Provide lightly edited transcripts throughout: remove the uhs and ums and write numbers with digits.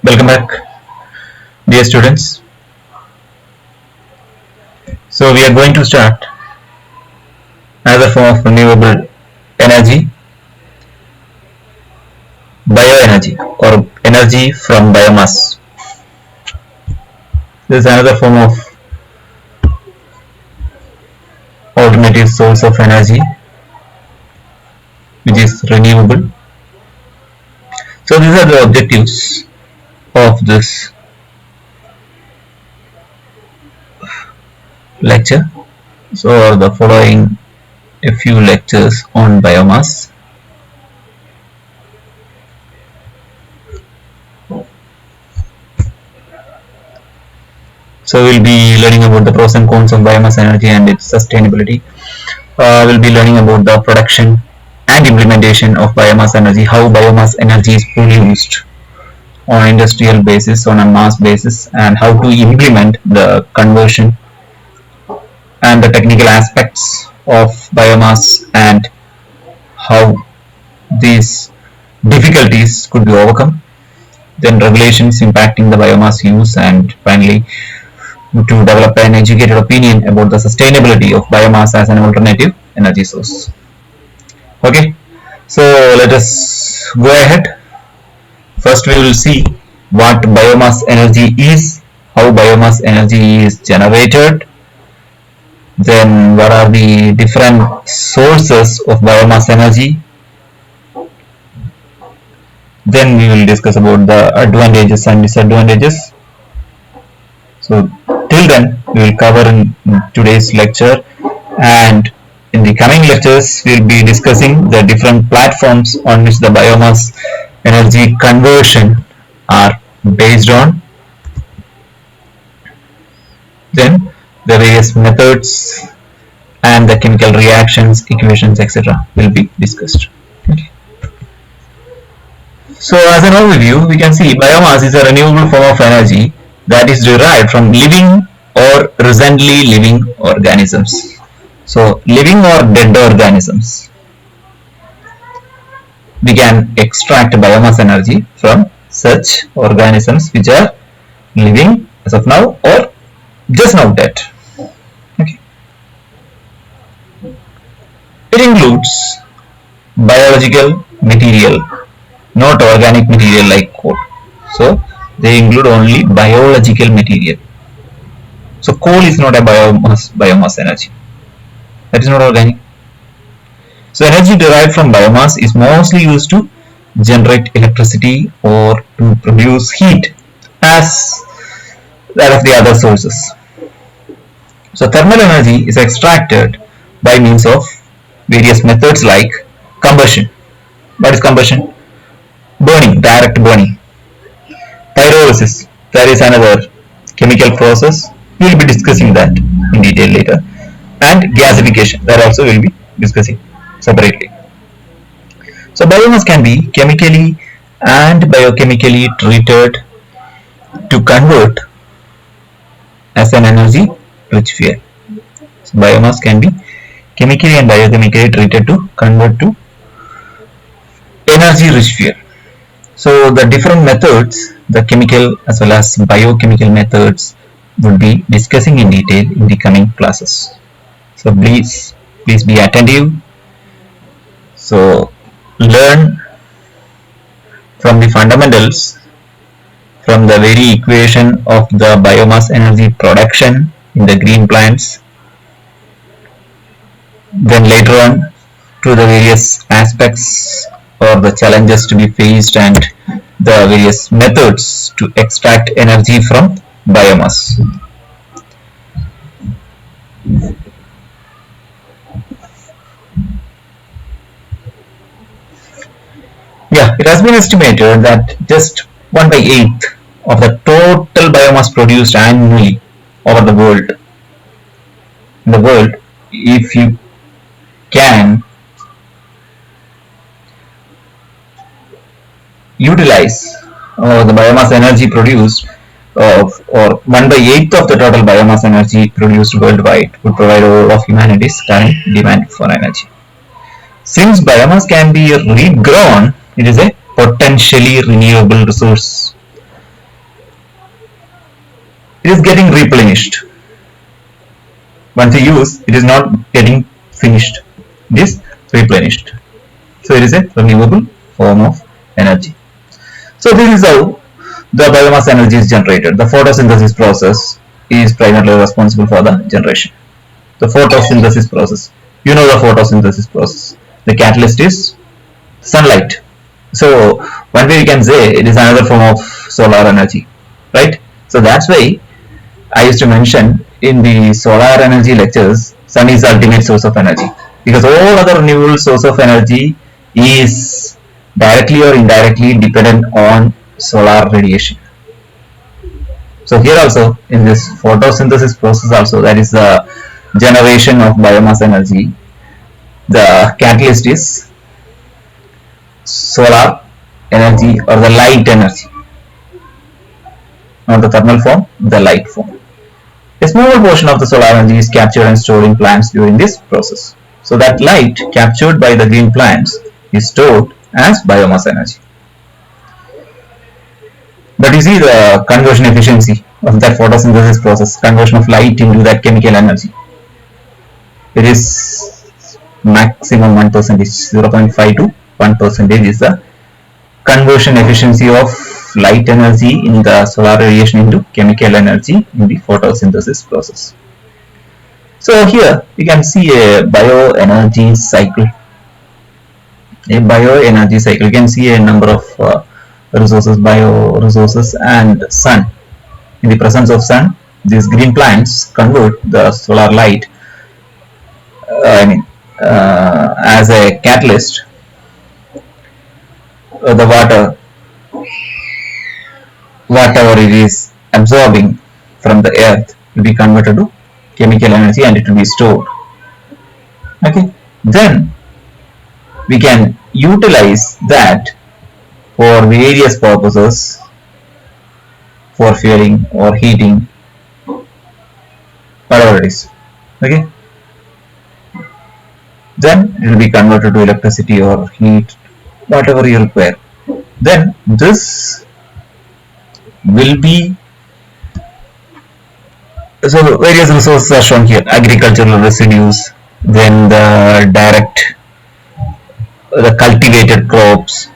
Welcome back, dear students. So we are going to start another form of renewable energy, bioenergy or energy from biomass. This is another form of alternative source of energy which is renewable. So these are the objectives of this lecture. So the following a few lectures on biomass. So we'll be learning about the pros and cons of biomass energy and its sustainability. We'll be learning about the production and implementation of biomass energy, how biomass energy is produced on industrial basis, on a mass basis, and how to implement the conversion and the technical aspects of biomass and how these difficulties could be overcome. Then regulations impacting the biomass use, and finally to develop an educated opinion about the sustainability of biomass as an alternative energy source. Okay, so let us go ahead. First we will see what biomass energy is, how biomass energy is generated, then what are the different sources of biomass energy, then we will discuss about the advantages and disadvantages. So till then we will cover in today's lecture, and in the coming lectures we will be discussing the different platforms on which the biomass energy conversion are based on, then the various methods and the chemical reactions, equations, etc. will be discussed. Okay. So as an overview, we can see biomass is a renewable form of energy that is derived from living or recently living organisms. So living or dead organisms. We can extract biomass energy from such organisms which are living as of now or just now dead. Okay. It includes biological material, not organic material like coal. So they include only biological material. So coal is not a biomass energy. That is not organic. So energy derived from biomass is mostly used to generate electricity or to produce heat as that of the other sources. So thermal energy is extracted by means of various methods like combustion. What is combustion? Burning, direct burning. Pyrolysis, that is another chemical process. We will be discussing that in detail later. And gasification, that also we will be discussing separately. So biomass can be chemically and biochemically treated to convert as an energy rich fuel. So biomass can be chemically and biochemically treated to convert to energy rich fuel. So the different methods, the chemical as well as biochemical methods, would be discussing in detail in the coming classes. So please be attentive. So learn from the fundamentals, from the very equation of the biomass energy production in the green plants, then later on to the various aspects or the challenges to be faced and the various methods to extract energy from biomass. Yeah, it has been estimated that just 1/8 of the total biomass produced annually over the world. In the world, if you can utilize the biomass energy produced, or 1/8 of the total biomass energy produced worldwide would provide all of humanity's current demand for energy. Since biomass can be regrown, it is a potentially renewable resource. it is getting replenished. Once you use, it is not getting finished. It is replenished. So it is a renewable form of energy. So this is how the biomass energy is generated. The photosynthesis process is primarily responsible for the generation. The photosynthesis process. You know the photosynthesis process. The catalyst is sunlight. So one way we can say it is another form of solar energy, right? So that's why I used to mention in the solar energy lectures, sun is the ultimate source of energy, because all other renewable source of energy is directly or indirectly dependent on solar radiation. So here also in this photosynthesis process also, that is the generation of biomass energy, the catalyst is solar energy or the light energy, not the thermal form, the light form. A small portion of the solar energy is captured and stored in plants during this process. So that light captured by the green plants is stored as biomass energy. But you see the conversion efficiency of that photosynthesis process, conversion of light into that chemical energy. It is maximum 1%, 0.5 to 1% is the conversion efficiency of light energy in the solar radiation into chemical energy in the photosynthesis process. So here you can see a bioenergy cycle. A bioenergy cycle. You can see a number of resources, bioresources and sun. In the presence of sun, these green plants convert the solar light as a catalyst. The whatever it is absorbing from the earth will be converted to chemical energy and it will be stored. Okay, then we can utilize that for various purposes, for fueling or heating, whatever it is. Okay, then it will be converted to electricity or heat, whatever you require. Then this will be, so various resources are shown here: agricultural residues, then the cultivated crops,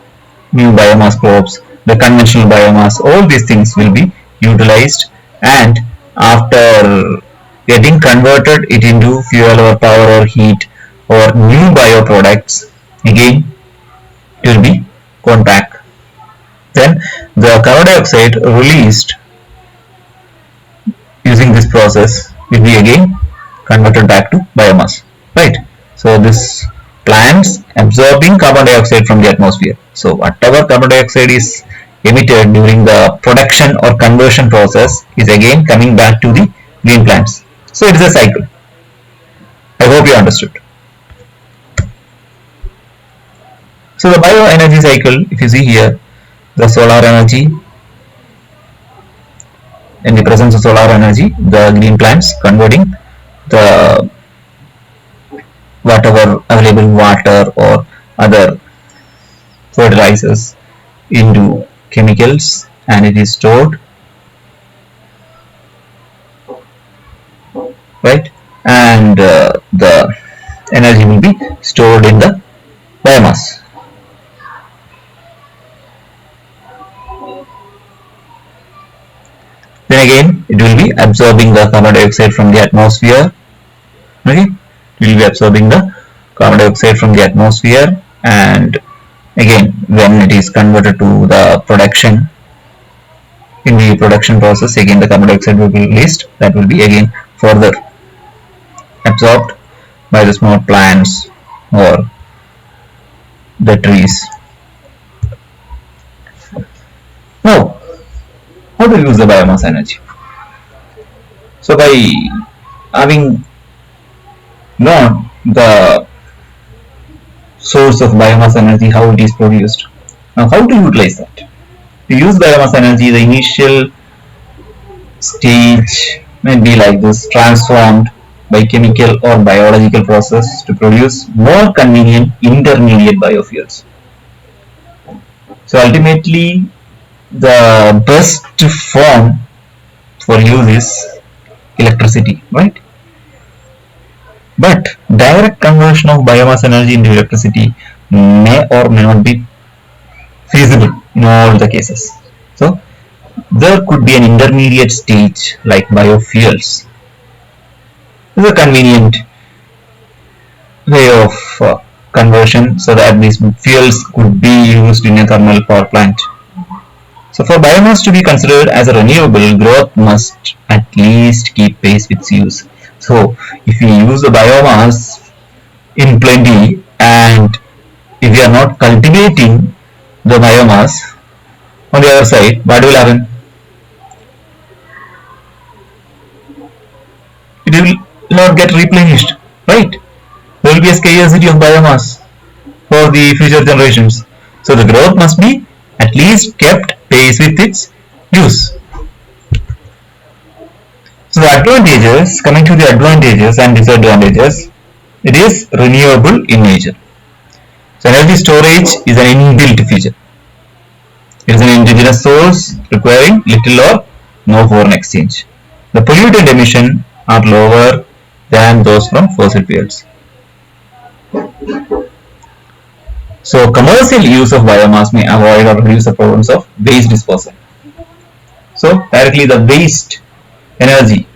new biomass crops, the conventional biomass. All these things will be utilized, and after getting converted it into fuel or power or heat or new bioproducts, again it will be gone back. Then the carbon dioxide released using this process will be again converted back to biomass, right? So this plants absorbing carbon dioxide from the atmosphere. So whatever carbon dioxide is emitted during the production or conversion process is again coming back to the green plants. So it is a cycle. I hope you understood. So the bioenergy cycle, if you see here, the solar energy, in the presence of solar energy, the green plants converting the whatever available water or other fertilizers into chemicals, and it is stored, right? And the energy will be stored in the biomass. Then again it will be absorbing the carbon dioxide from the atmosphere. Okay, it will be absorbing the carbon dioxide from the atmosphere, and again when it is converted to the production, in the production process, again the carbon dioxide will be released. That will be again further absorbed by the small plants or the trees. Now, how to use the biomass energy? So by having known the source of biomass energy, how it is produced, now how to utilize that? To use biomass energy, the initial stage may be like this: transformed by chemical or biological process to produce more convenient intermediate biofuels. So ultimately the best form for use is electricity, right? But direct conversion of biomass energy into electricity may or may not be feasible in all the cases. So there could be an intermediate stage like biofuels. This is a convenient way of conversion so that these fuels could be used in a thermal power plant. So for biomass to be considered as a renewable, growth must at least keep pace with its use. So if we use the biomass in plenty and if we are not cultivating the biomass, on the other side, what will happen? It will not get replenished, right? There will be a scarcity of biomass for the future generations. So the growth must be at least kept pace with its use. So the advantages, coming to the advantages and disadvantages, it is renewable in nature. So energy storage is an inbuilt feature. It is an indigenous source requiring little or no foreign exchange. The pollutant emission are lower than those from fossil fuels. So commercial use of biomass may avoid or reduce the problems of waste disposal. So directly the waste energy,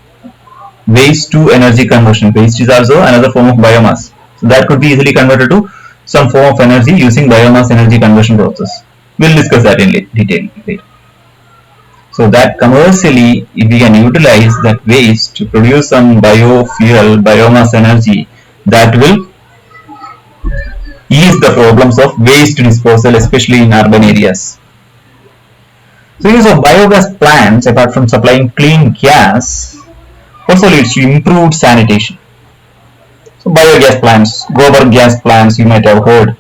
waste to energy conversion. Waste is also another form of biomass. So that could be easily converted to some form of energy using biomass energy conversion process. We'll discuss that in detail later. So that commercially, if we can utilize that waste to produce some biofuel, biomass energy, that will ease the problems of waste disposal, especially in urban areas. So use of biogas plants, apart from supplying clean gas, also leads to improved sanitation. So biogas plants, gobar gas plants, you might have heard.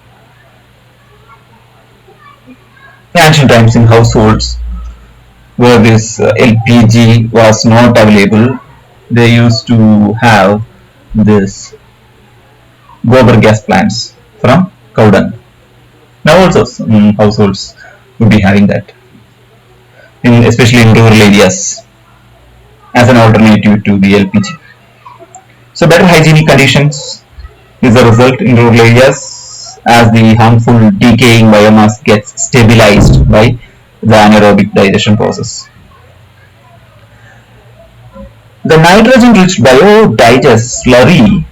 In ancient times in households where this LPG was not available, they used to have this gobar gas plants from cow dung. Now also some households would be having that, especially in rural areas, as an alternative to the LPG. So better hygienic conditions is a result in rural areas as the harmful decaying biomass gets stabilized by the anaerobic digestion process. The nitrogen-rich biodigest slurry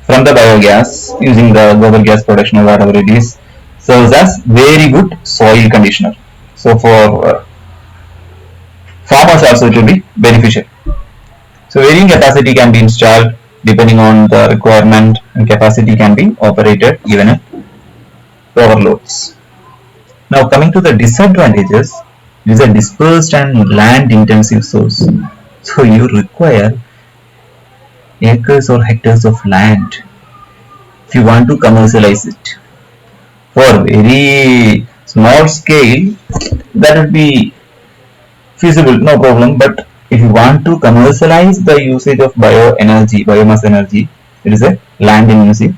from the biogas using the gobar gas production or whatever it is serves as very good soil conditioner. So for farmers also it will be beneficial. So varying capacity can be installed depending on the requirement, and capacity can be operated even at overloads. Now coming to the disadvantages, it is a dispersed and land intensive source. So you require acres or hectares of land if you want to commercialize it. For very small scale, that would be feasible, no problem, but if you want to commercialize the usage of bioenergy, biomass energy, it is a land intensive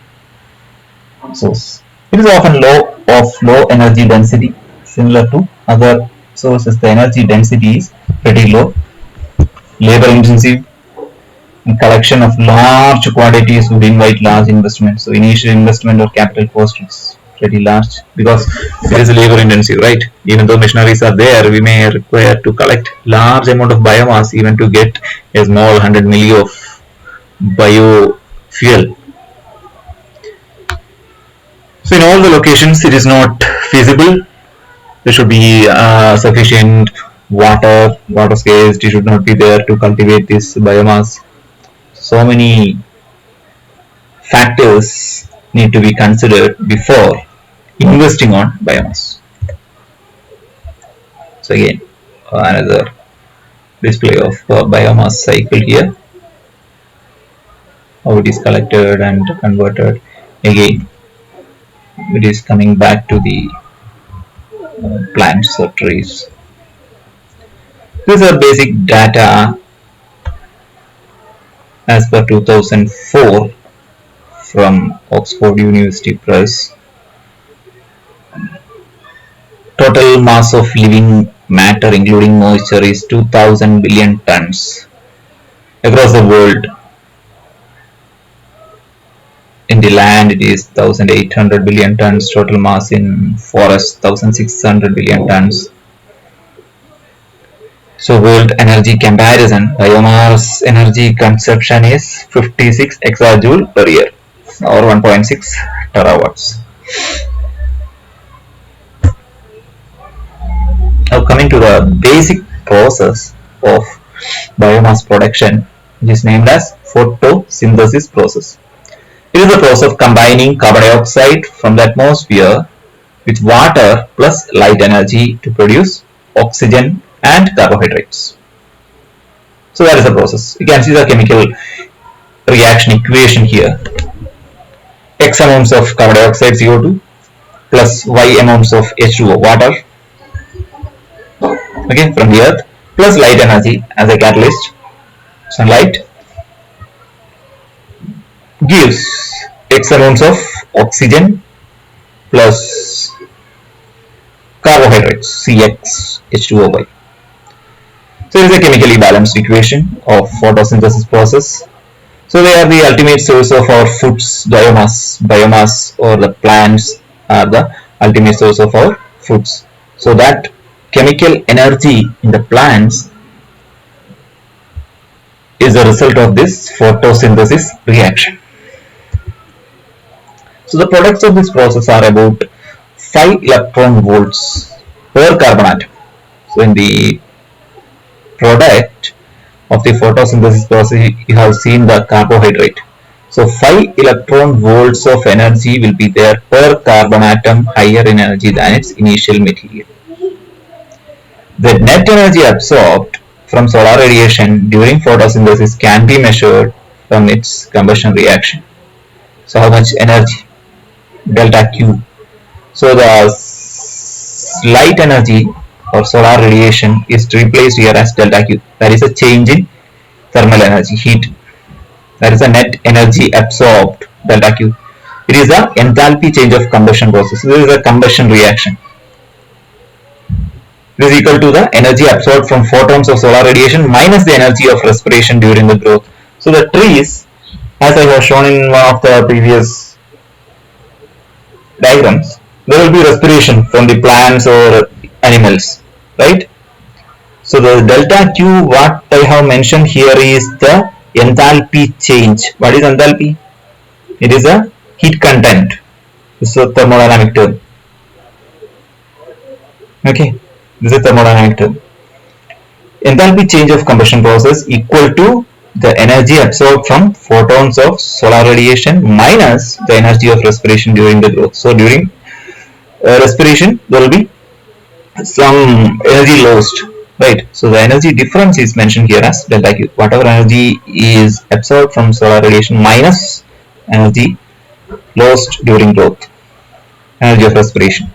source. It is often low energy density. Similar to other sources, the energy density is pretty low. Labor intensive. Collection of large quantities would invite large investment. So initial investment or capital cost is pretty large because it is labor intensive, right? Even though machineries are there, we may require to collect large amount of biomass even to get a small 100 milli of biofuel. So in all the locations it is not feasible. There should be sufficient water scarcity should not be there to cultivate this biomass. So many factors need to be considered before investing on biomass. So again, another display of biomass cycle here, how it is collected and converted. Again, it is coming back to the plants or trees. These are basic data as per 2004 from Oxford University Press. Total mass of living matter including moisture is 2000 billion tons across the world. In the land it is 1800 billion tons, total mass in forest 1600 billion tons. So world energy comparison, biomass energy consumption is 56 exajoule per year or 1.6 terawatts. Now coming to the basic process of biomass production, it is named as photosynthesis process. It is the process of combining carbon dioxide from the atmosphere with water plus light energy to produce oxygen and carbohydrates. So that is the process. You can see the chemical reaction equation here. X amounts of carbon dioxide CO2 plus Y amounts of H2O water, okay, from the earth, plus light energy as a catalyst, sunlight, gives X amounts of oxygen plus carbohydrates Cx H2O. So it is a chemically balanced equation of photosynthesis process. So they are the ultimate source of our foods. Biomass or the plants are the ultimate source of our foods. So that chemical energy in the plants is the result of this photosynthesis reaction. So the products of this process are about 5 electron volts per carbon atom. So in the product of the photosynthesis process, you have seen the carbohydrate. So 5 electron volts of energy will be there per carbon atom, higher in energy than its initial material. The net energy absorbed from solar radiation during photosynthesis can be measured from its combustion reaction. So how much energy? Delta Q. So the light energy or solar radiation is replaced here as delta Q. That is a change in thermal energy, heat. That is a net energy absorbed, delta Q. It is the enthalpy change of combustion process. So this is a combustion reaction. It is equal to the energy absorbed from photons of solar radiation minus the energy of respiration during the growth. So the trees, as I have shown in one of the previous diagrams, there will be respiration from the plants or animals, right? So the delta Q, what I have mentioned here is the enthalpy change. What is enthalpy? It is a heat content. This is a thermodynamic term. Okay, this is a thermodynamic term. Enthalpy change of combustion process equal to the energy absorbed from photons of solar radiation minus the energy of respiration during the growth. So during respiration there will be some energy lost, right? So the energy difference is mentioned here as delta Q. Whatever energy is absorbed from solar radiation minus energy lost during growth, energy of respiration.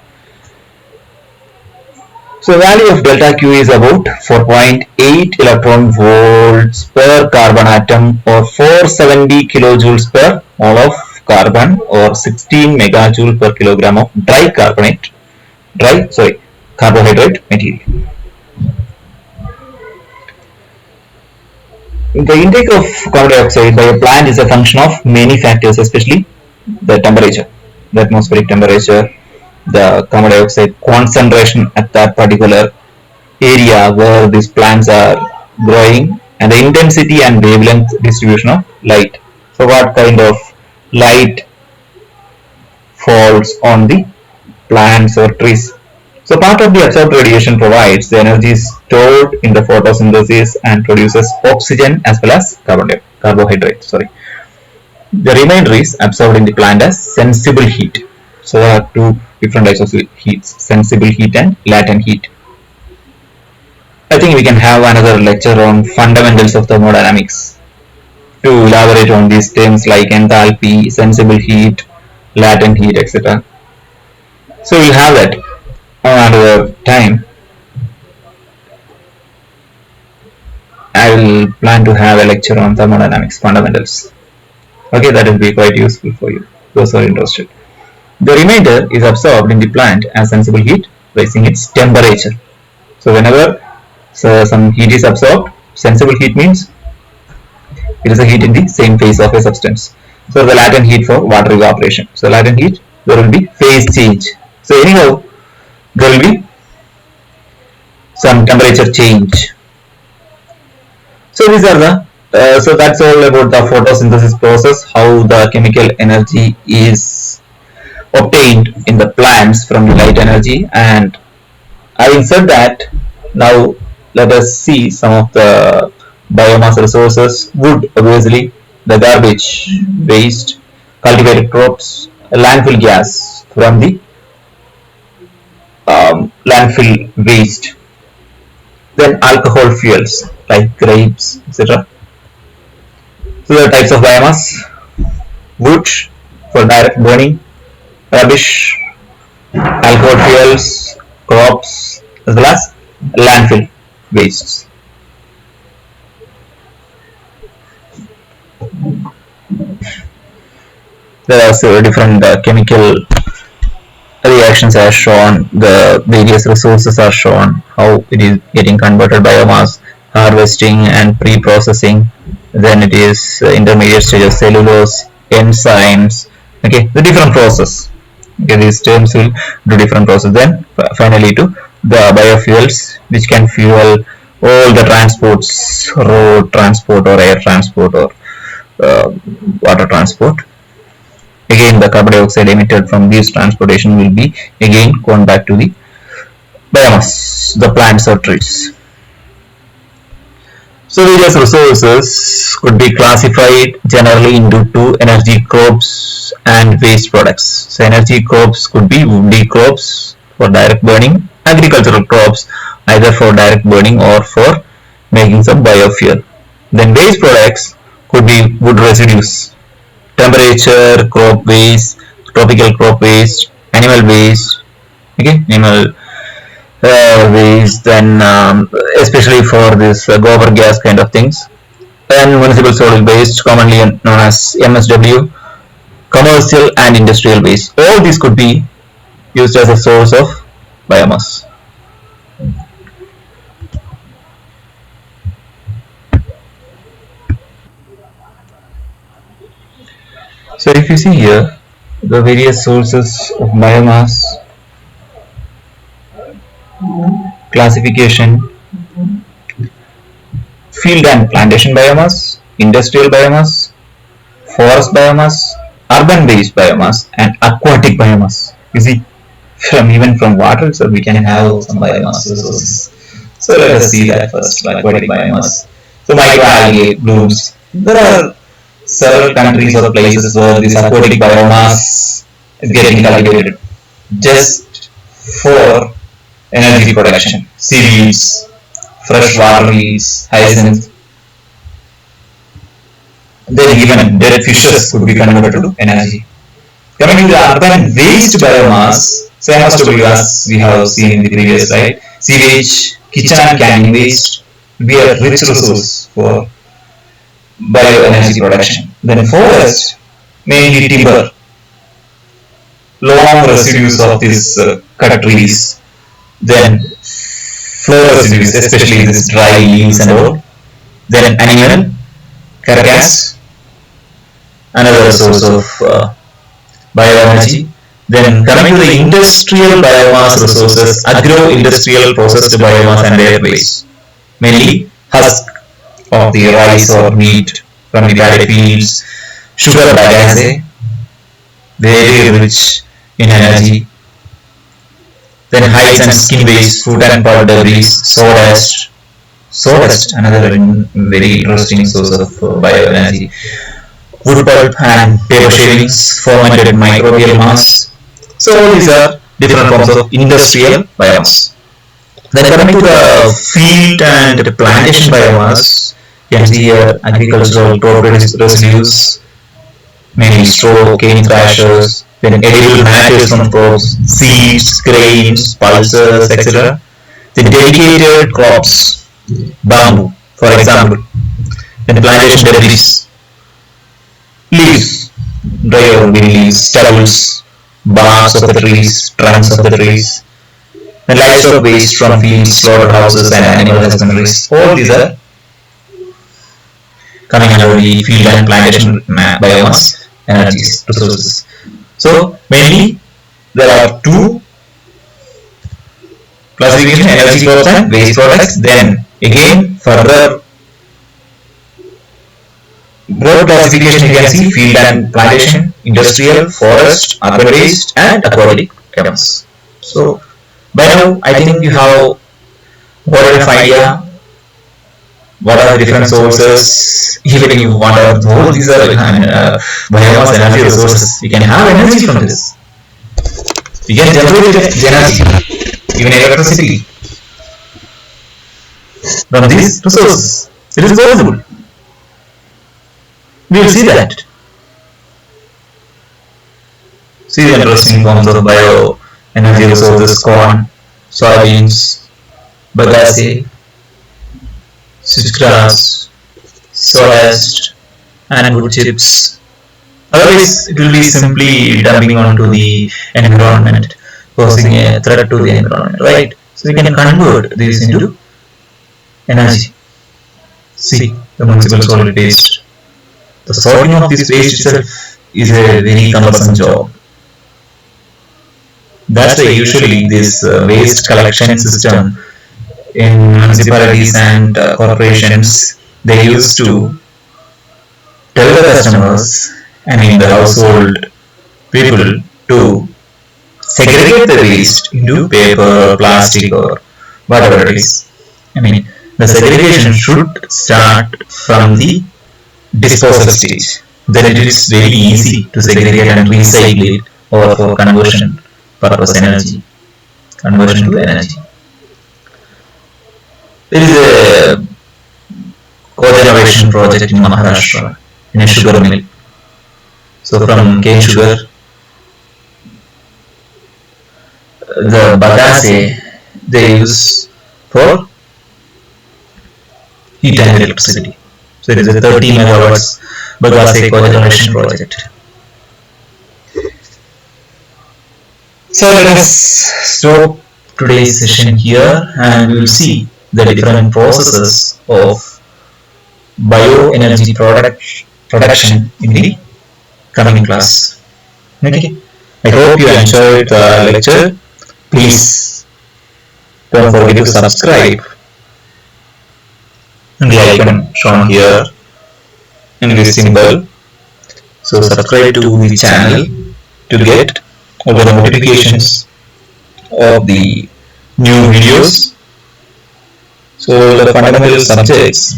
So the value of delta Q is about 4.8 electron volts per carbon atom or 470 kilojoules per mole of carbon or 16 megajoule per kilogram of carbohydrate material. The intake of carbon dioxide by a plant is a function of many factors, especially the temperature, the atmospheric temperature, the carbon dioxide concentration at that particular area where these plants are growing, and the intensity and wavelength distribution of light. So what kind of light falls on the plants or trees. So part of the absorbed radiation provides the energy stored in the photosynthesis and produces oxygen as well as carbohydrate. The remainder is absorbed in the plant as sensible heat. So there are two different types of heats, sensible heat and latent heat. I think we can have another lecture on fundamentals of thermodynamics to elaborate on these terms like enthalpy, sensible heat, latent heat, etc. So we'll have that another time. I will plan to have a lecture on thermodynamics fundamentals. Okay, that will be quite useful for you, those who are interested. The remainder is absorbed in the plant as sensible heat, raising its temperature. So whenever some heat is absorbed, sensible heat means it is a heat in the same phase of a substance. So the latent heat for water evaporation. So latent heat, there will be phase change. So anyhow, there will be some temperature change. So these are the so that's all about the photosynthesis process, how the chemical energy is obtained in the plants from light energy. And having said that, now let us see some of the biomass resources. Wood, obviously, the garbage, waste, cultivated crops, landfill gas from the landfill waste. Then alcohol fuels like grapes, etc. So the types of biomass: wood for direct burning, rubbish, alcohol fuels, crops, as well as landfill wastes. There are several different chemical reactions are shown, the various resources are shown, how it is getting converted biomass, harvesting and pre-processing, then it is intermediate stage of cellulose, enzymes, okay, the different process. Okay, these terms will do different process. Then finally to the biofuels, which can fuel all the transports, road transport or air transport or water transport. Again, the carbon dioxide emitted from this transportation will be again gone back to the biomass, the plants or trees. So various resources could be classified generally into two: energy crops and waste products. So energy crops could be woody crops for direct burning, agricultural crops either for direct burning or for making some biofuel. Then waste products could be wood residues, temperature crop waste, tropical crop waste, animal waste, okay, animal waste, then especially for this gobar gas kind of things, and municipal solid waste, commonly known as MSW, commercial and industrial waste. All these could be used as a source of biomass. So if you see here the various sources of biomass, classification: field and plantation biomass, industrial biomass, forest biomass, urban based biomass, and aquatic biomass. You see, even from water, so we can have some biomass resources. So let us see that first, aquatic biomass. So microalgae blooms. There are several countries or places where this aquatic biomass is getting cultivated just for energy production. Seaweeds, freshwater leaves, hyacinth. Then even dead fishes could be converted to energy. Coming to the urban waste biomass, same as we have seen in the previous slide, sewage, kitchen and canning waste will be a rich resource for bioenergy production. Then forest, mainly timber, long residues of these cut trees. Then flower residues, especially this dry leaves and all. Then animal carcass, another source of bioenergy. Then coming to the industrial biomass resources, agro-industrial processed biomass and their waste, mainly husk of the rice or wheat from the paddy fields, sugar bagasse, very rich in energy. Then hides and skin waste, food and powder debris, sawdust. Sawdust, another very interesting source of bioenergy. Wood pulp and paper shavings, fermented microbial mass. So all these are different forms of industrial biomass. Then coming to the field and plantation biomass, you can see here agricultural crop residues, mainly straw, cane thrashers, then edible matters from crops, seeds, grains, pulses, etc. The dedicated crops, bamboo, for example, then plantation debris, leaves, dry or green leaves, stubbles, barks of the trees, trunks of the trees, The livestock waste from fields, slaughterhouses, and animal husbandries. All these are coming under the field and plantation biomass energies resources. So mainly there are two classification: energy crops and waste products. Then again further broad classification you can see: field and plantation, industrial, forest, urban waste, and aquatic chemicals. So by now I think you have got enough idea what are the different sources. Even if you want to know these are biomass energy resources, you can have energy from this. You can generate energy, even electricity, from these resources. It is possible. We will see that. See the interesting forms of bioenergy resources: corn, soybeans, bagasse, switchgrass, sawdust, and wood chips. Otherwise, it will be simply dumping onto the environment, posing a threat to the environment, right? So we can convert this into energy. See the municipal solid waste. The sorting of this waste itself is a very cumbersome job. That's why usually this waste collection system in municipalities and corporations, they used to tell the customers, the household people, to segregate the waste into paper, plastic, or whatever it is. The segregation should start from the disposal stage. Then it is very easy to segregate and recycle it, or for conversion purpose conversion to energy. There is a cogeneration project in Maharashtra in a sugar mill. So from cane sugar, the bagasse they use for heat and electricity. So it is a 30 megawatts bagasse cogeneration project. So let us stop today's session here, and we will see the different processes of bioenergy production in the coming class. Okay. I hope you enjoyed the lecture. Please don't forget to subscribe and the icon shown here in this symbol. So subscribe to the channel to get all the notifications of the new videos. So the fundamental subjects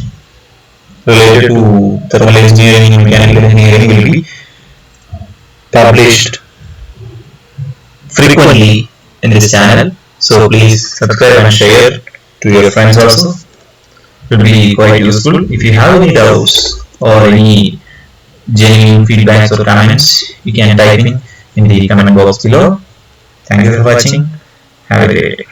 related to thermal engineering and mechanical engineering will be published frequently in this channel. So please subscribe and share to your friends also. It will be quite useful. If you have any doubts or any genuine feedbacks or comments, you can type in the comment box below. Thank you for watching. Have a great day.